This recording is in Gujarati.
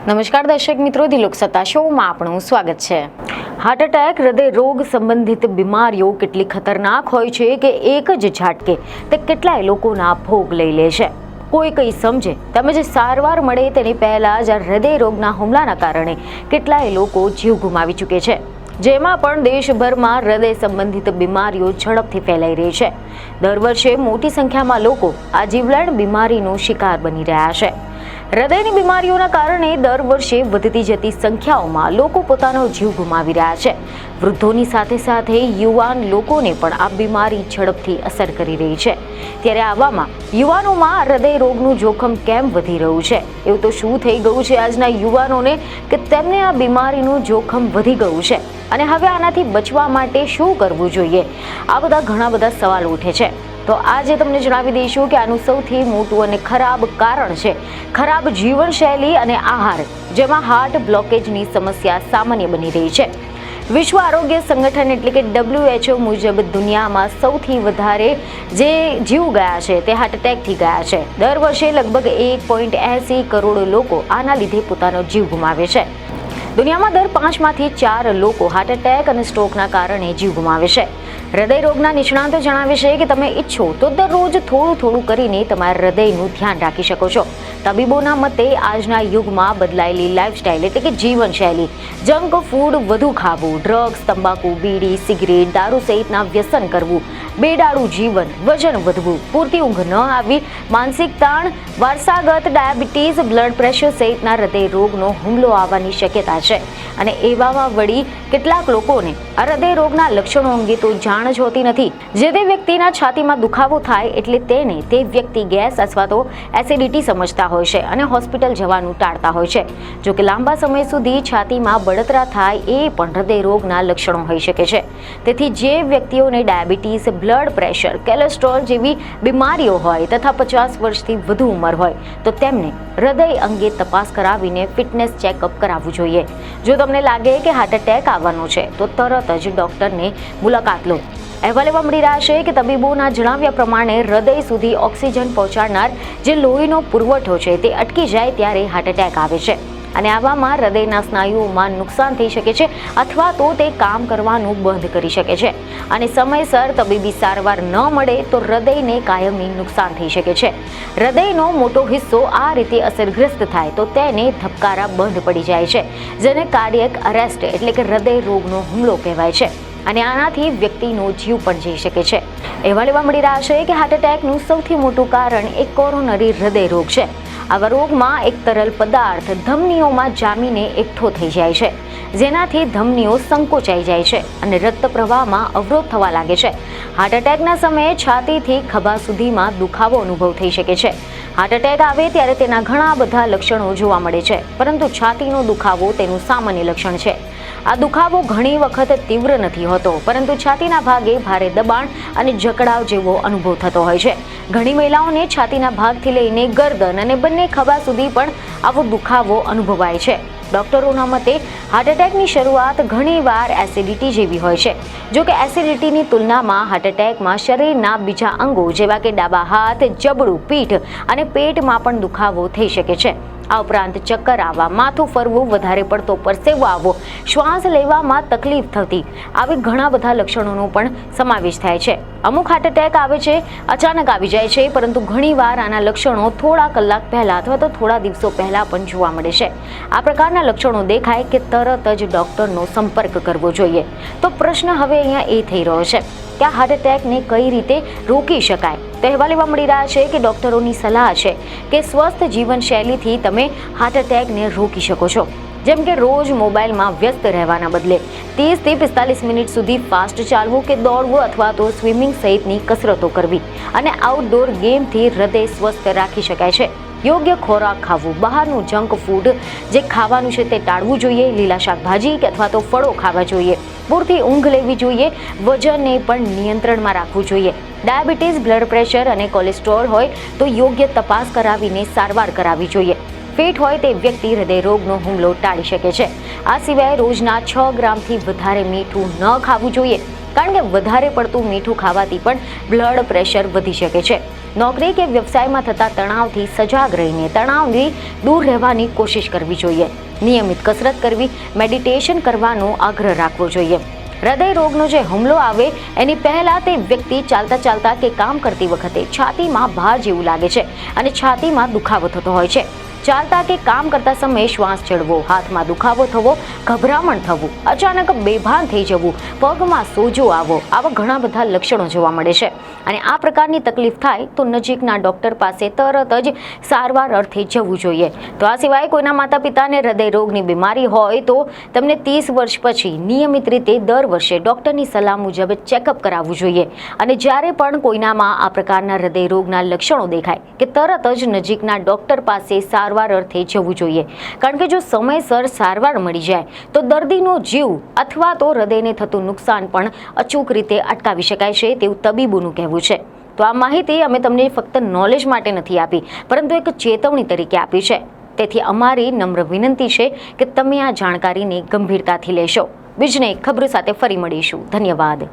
નમસ્કાર દર્શક મિત્રો, દિલોક સત્તા શોમાં આપનું સ્વાગત છે। હાર્ટ એટેક, હૃદય રોગ સંબંધિત બીમારીઓ કેટલી ખતરનાક હોય છે કે એક જ ઝાટકે તે કેટલાય લોકોના ભોગ લઈ લે છે। કોઈ કંઈ સમજે તેમજ સારવાર મળે તેની પહેલા જ હૃદય રોગના હુમલાના કારણે કેટલાય લોકો જીવ ગુમાવી ચૂકે છે, જેમાં પણ દેશભરમાં હૃદય સંબંધિત બીમારીઓ ઝડપથી ફેલાઈ રહી છે। દર વર્ષે મોટી સંખ્યામાં લોકો આ જીવલેણ બીમારીનો શિકાર બની રહ્યા છે। હૃદયની બીમારીઓના કારણે દર વર્ષે વધતી જતી સંખ્યાઓમાં લોકો પોતાનો જીવ ગુમાવી રહ્યા છે। વૃદ્ધોની સાથે સાથે યુવાન લોકોને પણ આ બીમારી ઝડપથી અસર કરી રહી છે। ત્યારે આવામાં યુવાનોમાં હૃદય રોગનું જોખમ કેમ વધી રહ્યું છે? એવું તો શું થઈ ગયું છે આજના યુવાનોને કે તેમને આ બીમારીનું જોખમ વધી ગયું છે અને હવે આનાથી બચવા માટે શું કરવું જોઈએ? આ બધા ઘણા બધા સવાલ ઉઠે છે। તો આજે તમને જણાવી દઈશું કે આનું સૌથી મોટું અને ખરાબ કારણ છે ખરાબ જીવનશૈલી અને આહાર, જેમાં હાર્ટ બ્લોકેજની સમસ્યા સામાન્ય બની રહી છે। વિશ્વ આરોગ્ય સંગઠન એટલે કે WHO મુજબ દુનિયામાં સૌથી વધારે જે જીવ ગયા છે તે હાર્ટ એટેકથી ગયા છે। દર વર્ષે લગભગ 1.80 કરોડ લોકો આના લીધે પોતાનો જીવ ગુમાવે છે। દુનિયામાં દર 5માંથી 4 લોકો હાર્ટ એટેક અને સ્ટ્રોકના કારણે જીવ ગુમાવે છે। હૃદય રોગના નિષ્ણાતો જણાવે છે કે તમે ઈચ્છો તો દરરોજ થોડું કરીને તમારા હૃદયનું ધ્યાન રાખી શકો છો। તબીબોના મતે આજના યુગમાં બદલાયેલી લાઇફસ્ટાઇલ એટલે કે જીવનશૈલી, જંક ફૂડ વધુ ખાવું, ડ્રગ્સ, તંબાકુ, બીડી, સિગરેટ, દારૂ સહિતના વ્યસન કરવું, બેડાળું જીવન, વજન વધવું, પૂરતી ઊંઘ ન આવવી, માનસિક તાણ, વારસાગત ડાયાબિટીસ, બ્લડ પ્રેશર સહિતના હૃદય રોગનો હુમલો આવવાની શક્યતા છે। અને એવામાં વળી કેટલાક લોકોને આ હૃદય રોગના લક્ષણો અંગે તો જાણ જ હોતી નથી। જે તે વ્યક્તિના છાતીમાં દુખાવો થાય એટલે તેને તે વ્યક્તિ ગેસ અથવા તો એસિડિટી સમજતા હોય છે અને હોસ્પિટલ જવાનું ટાળતા હોય છે। જો કે લાંબા સમય સુધી છાતીમાં બળતરા થાય એ પણ હૃદય રોગના લક્ષણો હોઈ શકે છે। તેથી જે વ્યક્તિઓને ડાયાબિટીસ, બ્લડ પ્રેશર, કોલેસ્ટ્રોલ જેવી બીમારીઓ હોય તથા 50 વર્ષથી વધુ ઉંમર હોય તો તેમને હૃદય અંગે તપાસ કરાવીને ફિટનેસ ચેકઅપ કરાવવું જોઈએ। જો તમને લાગે કે હાર્ટ એટેક આવવાનો છે તો તરત જ ડોક્ટરની મુલાકાત લો। અહેવાલ એવા મળી રહ્યા છે કે તબીબોના જણાવ્યા પ્રમાણે હૃદય સુધી ઓક્સિજન પહોંચાડનાર જે લોહીનો પુરવઠો છે તે અટકી જાય ત્યારે હાર્ટ એટેક આવે છે અને આવામાં હૃદયના સ્નાયુઓમાં નુકસાન થઈ શકે છે અથવા તો તે કામ કરવાનું બંધ કરી શકે છે અને સમયસર તબીબી સારવાર ન મળે તો હૃદયને કાયમી નુકસાન થઈ શકે છે। હૃદયનો મોટો હિસ્સો આ રીતે અસરગ્રસ્ત થાય તો તેને ધબકારા બંધ પડી જાય છે, જેને કાર્ડિયક અરેસ્ટ એટલે કે હૃદય રોગનો હુમલો કહેવાય છે અને આનાથી વ્યક્તિનો જીવ પણ જઈ શકે છે। અહેવાલ એવા મળી રહ્યા છે કે હાર્ટ એટેકનું સૌથી મોટું કારણ એક કોરોનરી હૃદય રોગ છે। આવા રોગમાં એક તરલ પદાર્થ ધમનીઓમાં જામીને એકઠો થઈ જાય છે, જેનાથી ધમનીઓ સંકોચાઈ જાય છે અને રક્ત પ્રવાહમાં અવરોધ થવા લાગે છે। હાર્ટ એટેકના સમયે છાતીથી ખભા સુધીમાં દુખાવો અનુભવ થઈ શકે છે। હાર્ટ એટેક આવે ત્યારે તેના ઘણા બધા લક્ષણો જોવા મળે છે, પરંતુ છાતીનો દુખાવો તેનું સામાન્ય લક્ષણ છે। આ દુખાવો ઘણી વખત તીવ્ર નથી હોતો, પરંતુ છાતીના ભાગે ભારે દબાણ અને જકડાવ જેવો અનુભવ થતો હોય છે। ઘણી મહિલાઓને છાતીના ભાગથી લઈને ગરદન અને બંને ખભા સુધી પણ આવો દુખાવો અનુભવાય છે। ડોક્ટરોના મતે હાર્ટ એટેકની શરૂઆત ઘણીવાર એસિડિટી જેવી હોય છે। જો કે એસિડિટીની તુલનામાં હાર્ટ એટેકમાં શરીરના બીજા અંગો જેવા કે ડાબા હાથ, જબડું, પીઠ અને પેટમાં પણ દુખાવો થઈ શકે છે। આ ઉપરાંત ચક્કર આવવા, માથું ફરવું, વધારે પડતો પરસેવો આવવો, શ્વાસ લેવામાં તકલીફ થતી આવી ઘણા બધા લક્ષણોનો પણ સમાવેશ થાય છે। અમુક હાર્ટ એટેક આવે છે અચાનક આવી જાય છે, પરંતુ ઘણીવાર આના લક્ષણો થોડા કલાક પહેલા અથવા તો થોડા દિવસો પહેલા પણ જોવા મળે છે। આ પ્રકારના લક્ષણો દેખાય કે તરત જ ડોક્ટરનો સંપર્ક કરવો જોઈએ। તો પ્રશ્ન હવે અહીંયા એ થઈ રહ્યો છે કે આ હાર્ટ એટેકને કઈ રીતે રોકી શકાય? તો અહેવાલ એવા મળી રહ્યા છે કે ડોક્ટરોની સલાહ છે કે સ્વસ્થ જીવનશૈલીથી તમે હાર્ટ એટેકને રોકી શકો છો। જેમ કે રોજ મોબાઈલમાં વ્યસ્ત રહેવાના બદલે 30 થી 45 મિનિટ સુધી ફાસ્ટ ચાલવું કે દોડવું અથવા તો સ્વિમિંગ સહિતની કસરતો કરવી અને આઉટડોર ગેમથી હૃદય સ્વસ્થ રાખી શકાય છે। યોગ્ય ખોરાક ખાવું, બહારનું જંક ફૂડ જે ખાવાનું છે તે ટાળવું જોઈએ, લીલા શાકભાજી કે અથવા તો ફળો ખાવા જોઈએ, પૂરતી ઊંઘ લેવી જોઈએ, વજનને પણ નિયંત્રણમાં રાખવું જોઈએ। ડાયાબિટીસ, બ્લડ પ્રેશર અને કોલેસ્ટ્રોલ હોય તો યોગ્ય તપાસ કરાવીને સારવાર કરાવવી જોઈએ। ફિટ હોય તે વ્યક્તિ હૃદય રોગનો હુમલો ટાળી શકે છે। આ સિવાય રોજના 6 ગ્રામથી વધારે મીઠું ન ખાવું જોઈએ। કારણ કે વધારે પડતું મીઠું ખાવાથી પણ બ્લડ પ્રેશર વધી શકે છે. નોકરી કે વ્યવસાયમાં થતા તણાવથી સજાગ રહીને તણાવથી દૂર રહેવાની કોશિશ કરવી જોઈએ. નિયમિત કસરત કરવી, મેડિટેશન કરવાનો આગ્રહ રાખવો જોઈએ. હૃદય રોગનો જે હુમલો આવે એની પહેલા તે વ્યક્તિ ચાલતા કે કામ કરતી વખતે છાતીમાં ભાર જેવું લાગે છે અને છાતીમાં દુખાવો થતો હોય છે. ચાલતા કે કામ કરતા સમયે શ્વાસ ચડવો, હાથમાં દુખાવો થવો, ગભરામણ થવું, અચાનક બેભાન થઈ જવું, પગમાં સોજો આવવો, આવા ઘણા બધા લક્ષણો જોવા મળે છે. અને આ પ્રકારની તકલીફ થાય તો નજીકના ડૉક્ટર પાસે તરત જ સારવાર અર્થે જવું જોઈએ. તો આ સિવાય કોઈના માતા પિતાને હૃદય રોગની બીમારી હોય તો તેમને 30 વર્ષ પછી નિયમિત રીતે દર વર્ષે ડૉક્ટરની સલાહ મુજબ ચેકઅપ કરાવવું જોઈએ. અને જ્યારે પણ કોઈનામાં આ પ્રકારના હૃદય રોગના લક્ષણો દેખાય કે તરત જ નજીકના ડૉક્ટર પાસે સારવાર અર્થે જવું જોઈએ. કારણ કે જો સમયસર સારવાર મળી જાય તો દર્દીનો જીવ અથવા તો હૃદયને થતું નુકસાન પણ અચૂક રીતે અટકાવી શકાય છે તેવું તબીબોનું કહેવું છે. તો આ માહિતી અમે તમને ફક્ત નોલેજ માટે નથી આપી, પરંતુ એક ચેતવણી તરીકે આપી છે. તેથી અમારી નમ્ર વિનંતી છે કે તમે આ જાણકારીને ગંભીરતાથી લેશો. બીજને ખબરો સાથે ફરી મળીશું. ધન્યવાદ.